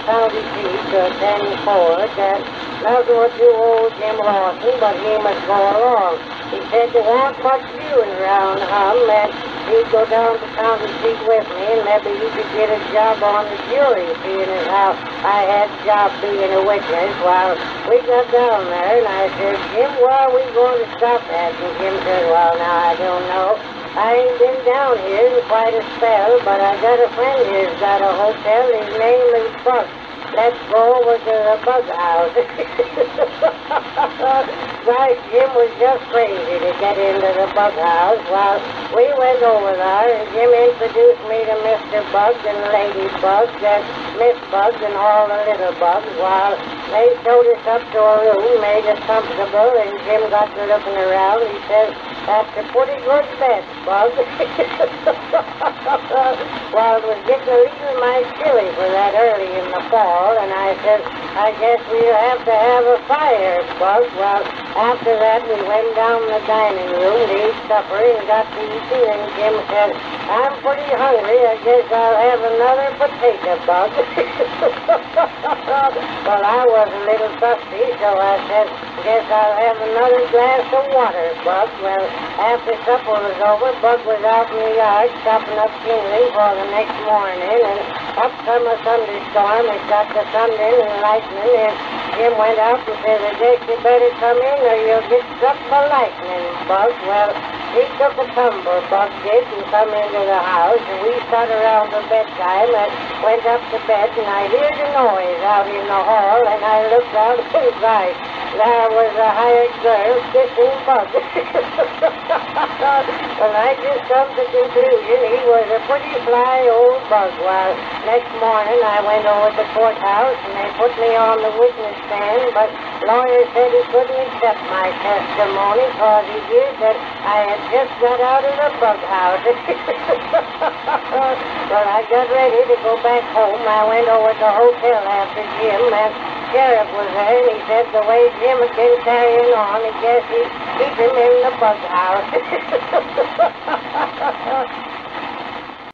county seat to attend court, and nothing what you owe Jim Lawson, but he must go along. He said there wasn't much doing around and he'd go down to county seat with me, and maybe he could get a job on the jury, seeing as how I had a job being a witness. Well, we got down there, and I said, Jim, where are we going to stop at? And Jim said, well, now, I don't know. I ain't been down here in quite a spell, but I got a friend here's got a hotel. His name is Buck. Let's go over to the bug house. Right, Jim was just crazy to get into the bug house. Well, we went over there, and Jim introduced me to Mr. Bug and Lady Bug, and Miss Bug, and all the little bugs. Well, they showed us up to a room, made us comfortable, and Jim got to looking around. He says, that's a pretty good bed, Bug. Well, it was getting a little mite chilly for that early in the fall, and I said, I guess we'll have to have a fire, Bug. Well, after that, we went down the dining room to eat supper and got to eating, and Jim said, I'm pretty hungry. I guess I'll have another potato, Bug. Well, I was a little thirsty, so I said, guess I'll have another glass of water, Bug. Well, after supper was over, Bug was out in the yard chopping up kindling for the next morning, and up come a thunderstorm. It got the thunder and lightning, and Jim went out and said, I guess you better come in or you'll get struck by lightning, Bug. Well, he took a tumble, Bug did, and come into the house, and we sat around the bedtime and went up to bed, and I heard a noise out in the hall, and I looked out and right. There was a hired girl kissing Bug. Well, I just come to the conclusion he was a pretty sly old Bug. Well, next morning I went over to the courthouse, and they put me on the witness stand, but lawyer said he couldn't accept my testimony because he knew that I had just got out of the bug house. Well, I got ready to go back home. I went over to the hotel after Jim, and sheriff was there, and he said the way Jim had been carrying on, he guessed he'd keep him in the bug house.